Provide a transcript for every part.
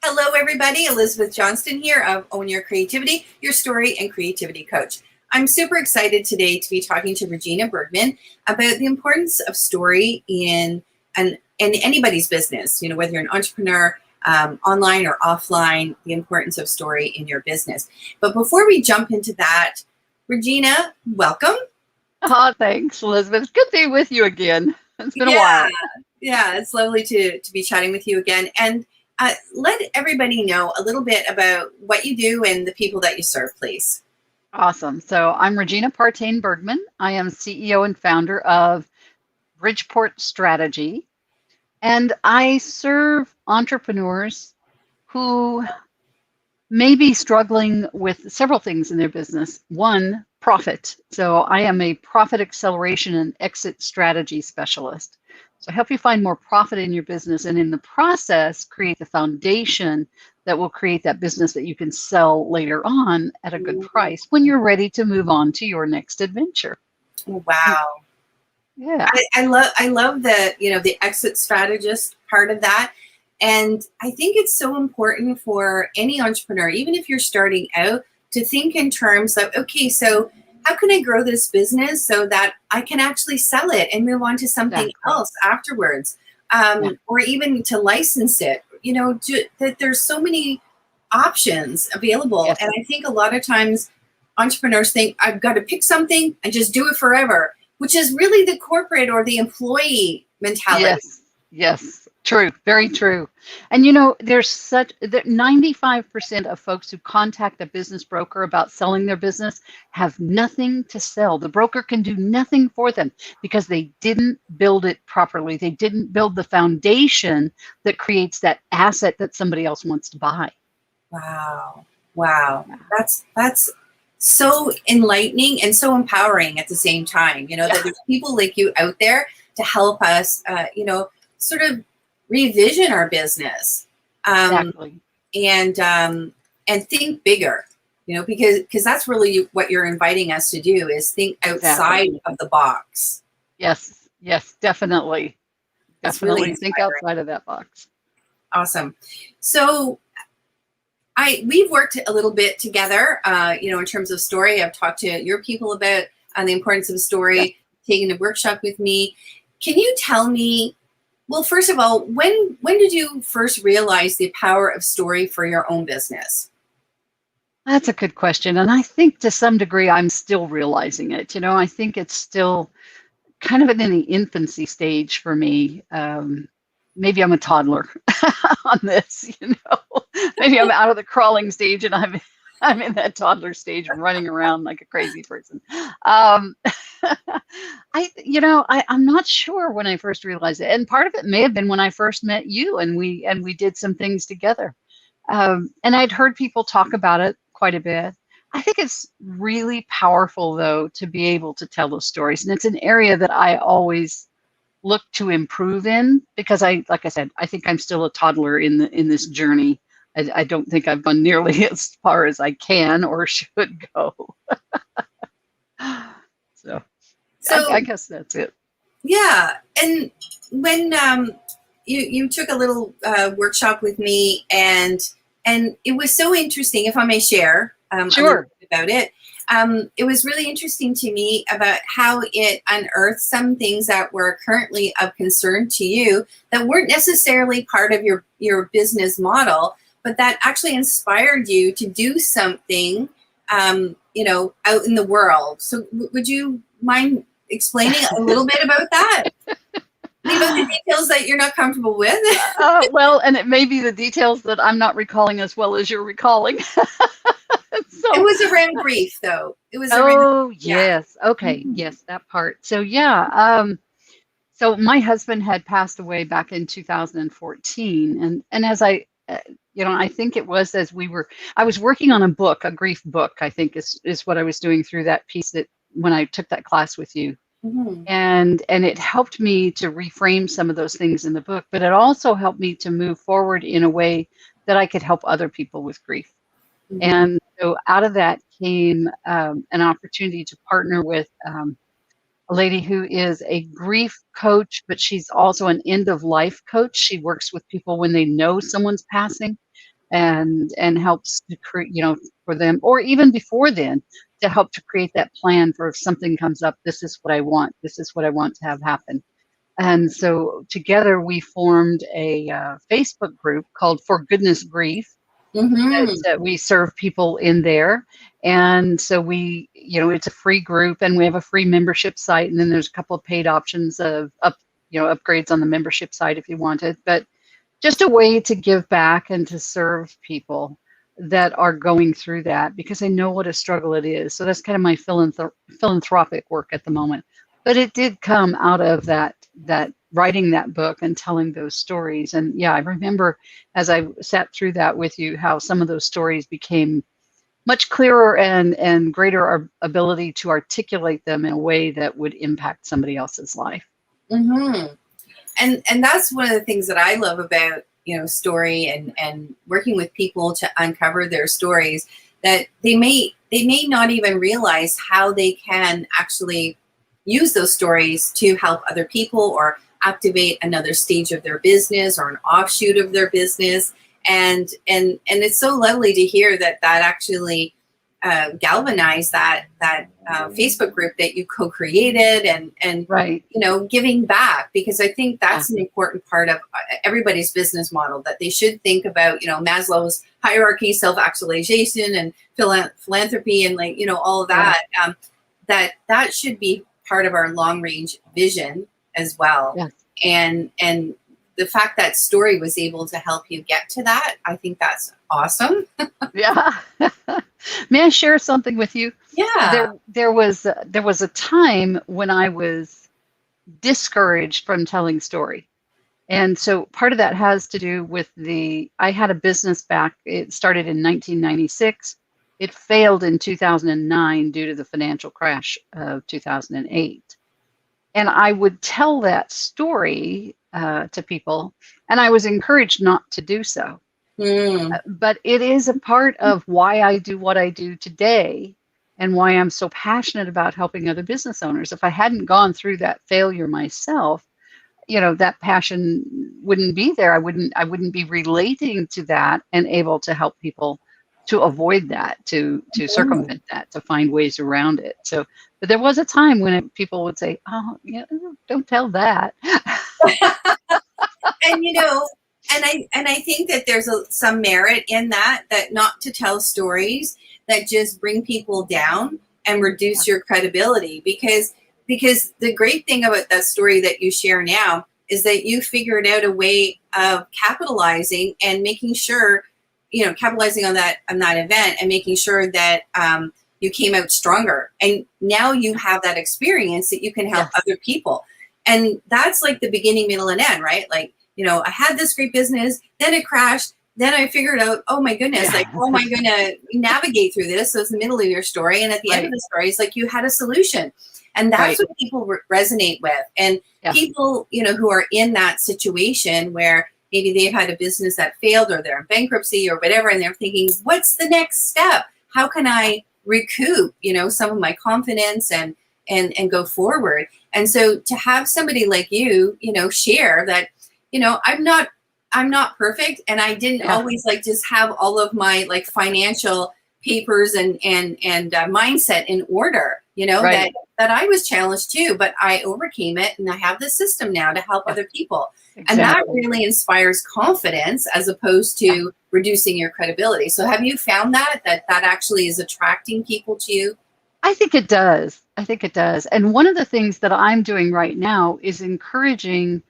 Hello, everybody. Elizabeth Johnston here of Own Your Creativity, your story and creativity coach. I'm super excited today to be talking to Regina Bergman about the importance of story in anybody's business, whether you're an entrepreneur, online or offline, the importance of story in your business. But before we jump into that, Regina, welcome. Oh, thanks, Elizabeth. It's good to be with you again. It's been a Yeah, while. yeah, it's lovely to be chatting with you again. And let everybody know a little bit about what you do and the people that you serve, please. Awesome. So I'm Regina Bergman. I am CEO and founder of Bridgeport Strategy, and I serve entrepreneurs who may be struggling with several things in their business. One, profit. So I am a profit acceleration and exit strategy specialist. So I help you find more profit in your business, and in the process, create the foundation that will create that business that you can sell later on at a good price when you're ready to move on to your next adventure. Wow. Yeah. I love the exit strategist part of that. And I think it's so important for any entrepreneur, even if you're starting out, to think in terms of, okay, so how can I grow this business so that I can actually sell it and move on to something else afterwards? Or even to license it, that there's so many options available. Yes. And I think a lot of times entrepreneurs think, I've got to pick something and just do it forever, which is really the corporate or the employee mentality. Yes. True. Very true. And there's 95% of folks who contact a business broker about selling their business have nothing to sell. The broker can do nothing for them because they didn't build it properly. They didn't build the foundation that creates that asset that somebody else wants to buy. Wow. That's so enlightening and so empowering at the same time, that there's people like you out there to help us, sort of revision our business, Exactly. and think bigger, because that's really what you're inviting us to do, is think outside of the box. Yes, definitely. Definitely really think outside of that box. Awesome. So we've worked a little bit together, in terms of story. I've talked to your people about the importance of story, taking a workshop with me. Can you tell me, well, first of all, when did you first realize the power of story for your own business? That's a good question. And I think to some degree, I'm still realizing it. I think it's still kind of in the infancy stage for me. Maybe I'm a toddler on this, Maybe I'm out of the crawling stage and I'm in that toddler stage and running around like a crazy person. I'm not sure when I first realized it. And part of it may have been when I first met you and we did some things together. And I'd heard people talk about it quite a bit. I think it's really powerful, though, to be able to tell those stories. And it's an area that I always look to improve in because like I said, I think I'm still a toddler in this journey. I don't think I've gone nearly as far as I can or should go. So I guess that's it. Yeah. And when you took a little workshop with me, and it was so interesting, if I may share Sure. a little bit about it. It was really interesting to me about how it unearthed some things that were currently of concern to you that weren't necessarily part of your business model, but that actually inspired you to do something, out in the world. So would you mind explaining a little bit about that? Leave out the details that you're not comfortable with. Well, and it may be the details that I'm not recalling as well as you're recalling. So, it was around grief, though. It was. Yes. Okay. Mm-hmm. Yes, that part. So so my husband had passed away back in 2014, and as I think it was as I was working on a book, a grief book, I think is what I was doing through that piece that when I took that class with you. Mm-hmm. And it helped me to reframe some of those things in the book, but it also helped me to move forward in a way that I could help other people with grief. Mm-hmm. And so out of that came an opportunity to partner with a lady who is a grief coach, but she's also an end of life coach. She works with people when they know someone's passing. and helps to create, for them, or even before then, to help to create that plan for if something comes up, this is what I want. This is what I want to have happen. And so together we formed a Facebook group called For Goodness Grief, Mm-hmm. that we serve people in there. And so it's a free group, and we have a free membership site. And then there's a couple of paid options of upgrades on the membership site if you want it. But just a way to give back and to serve people that are going through that, because I know what a struggle it is. So that's kind of my philanthropic work at the moment. But it did come out of that writing that book and telling those stories. And yeah, I remember as I sat through that with you, how some of those stories became much clearer and greater ability to articulate them in a way that would impact somebody else's life. Mm-hmm. And that's one of the things that I love about, story and working with people to uncover their stories, that they may not even realize how they can actually use those stories to help other people or activate another stage of their business or an offshoot of their business. And it's so lovely to hear that actually galvanized that Facebook group that you co-created, and Right. Giving back, because I think that's an important part of everybody's business model, that they should think about Maslow's hierarchy, self-actualization, and philanthropy, and all of that. That should be part of our long-range vision as well. Yes. And the fact that story was able to help you get to that, I think that's awesome. Yeah. May I share something with you? Yeah. There was a time when I was discouraged from telling story. And so part of that has to do with I had a business back. It started in 1996. It failed in 2009 due to the financial crash of 2008. And I would tell that story to people, and I was encouraged not to do so. But it is a part of why I do what I do today, and why I'm so passionate about helping other business owners. If I hadn't gone through that failure myself, that passion wouldn't be there. I wouldn't be relating to that and able to help people to avoid that, to circumvent that, to find ways around it. So, but there was a time when people would say, "Oh, yeah, don't tell that." And I think that there's some merit in that not to tell stories that just bring people down and reduce your credibility, because the great thing about that story that you share now is that you figured out a way of capitalizing and making sure, capitalizing on that event and making sure that you came out stronger, and now you have that experience that you can help other people. And that's like the beginning, middle, and end, right? Like, I had this great business, then it crashed, then I figured out, oh my goodness, like, how am I going to navigate through this? So it's the middle of your story. And at the end of the story, it's like you had a solution. And that's what people resonate with. And people, who are in that situation where maybe they've had a business that failed, or they're in bankruptcy or whatever, and they're thinking, what's the next step? How can I recoup, some of my confidence and go forward? And so to have somebody like you, share that, I'm not perfect, and I didn't always just have all of my financial papers and mindset in order, that I was challenged too, but I overcame it, and I have the system now to help other people. Exactly. And that really inspires confidence as opposed to reducing your credibility. So have you found that actually is attracting people to you? I think it does. And one of the things that I'm doing right now is encouraging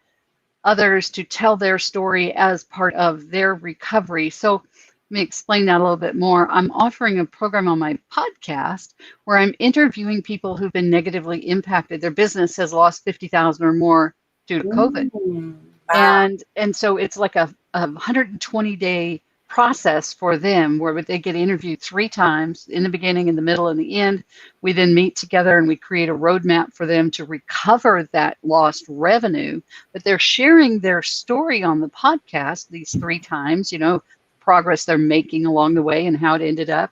others to tell their story as part of their recovery. So let me explain that a little bit more. I'm offering a program on my podcast where I'm interviewing people who've been negatively impacted. Their business has lost 50,000 or more due to COVID. Wow. And so it's like a 120-day process for them, where they get interviewed 3 times, in the beginning, in the middle, and the end. We then meet together and we create a roadmap for them to recover that lost revenue. But they're sharing their story on the podcast these 3 times, progress they're making along the way and how it ended up.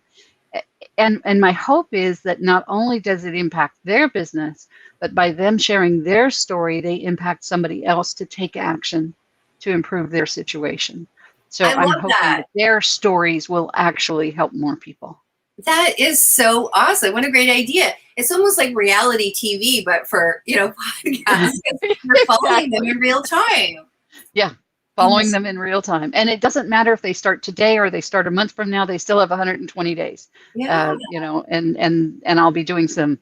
And my hope is that not only does it impact their business, but by them sharing their story, they impact somebody else to take action to improve their situation. So I I'm love hoping that. that their stories will actually help more people. That is so awesome. What a great idea. It's almost like reality TV, but for, podcasts. You're following them Exactly. in real time. Yeah. Following them in real time. And it doesn't matter if they start today or they start a month from now, they still have 120 days. Yeah. And I'll be doing some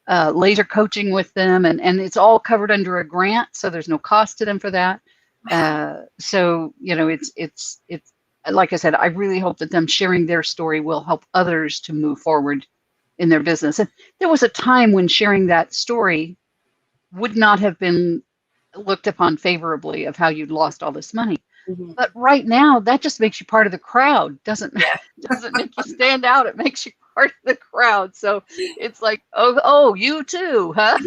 laser coaching with them, and it's all covered under a grant, so there's no cost to them for that. So it's like I said, I really hope that them sharing their story will help others to move forward in their business. And there was a time when sharing that story would not have been looked upon favorably of how you'd lost all this money. Mhm. But right now, that just makes you part of the crowd. Doesn't Yeah. doesn't make you stand out. It makes you part of the crowd. So it's like, oh, you too, huh?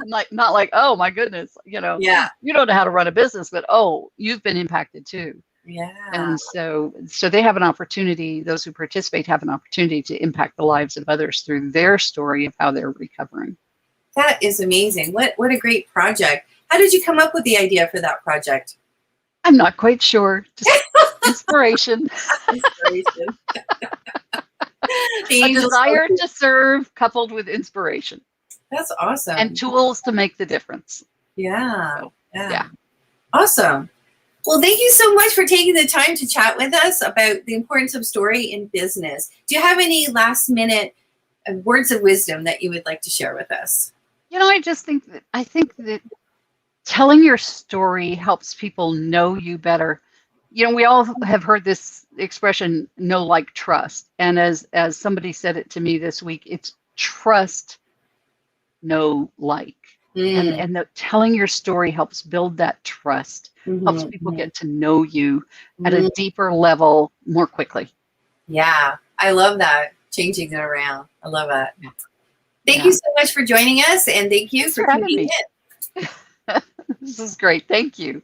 Like not like, oh my goodness, Yeah. you don't know how to run a business, but oh, you've been impacted too. Yeah. And so they have an opportunity. Those who participate have an opportunity to impact the lives of others through their story of how they're recovering. That is amazing. What a great project. How did you come up with the idea for that project? I'm not quite sure. Just inspiration. Inspiration. The A angels. desire to serve coupled with inspiration That's awesome. and tools to make the difference. Yeah. So, Yeah. yeah. Awesome. Well, thank you so much for taking the time to chat with us about the importance of story in business. Do you have any last minute words of wisdom that you would like to share with us? I think that telling your story helps people know you better. We all have heard this expression, know, like, trust. And as somebody said it to me this week, it's trust, know, like. Mm. And that telling your story helps build that trust, helps people Mm-hmm. get to know you at a Mm. deeper level more quickly. Yeah, I love that. Changing it around. I love it. Yeah. Thank you so much for joining us, and thank you Thanks for for having tuning me. in. This is great. Thank you.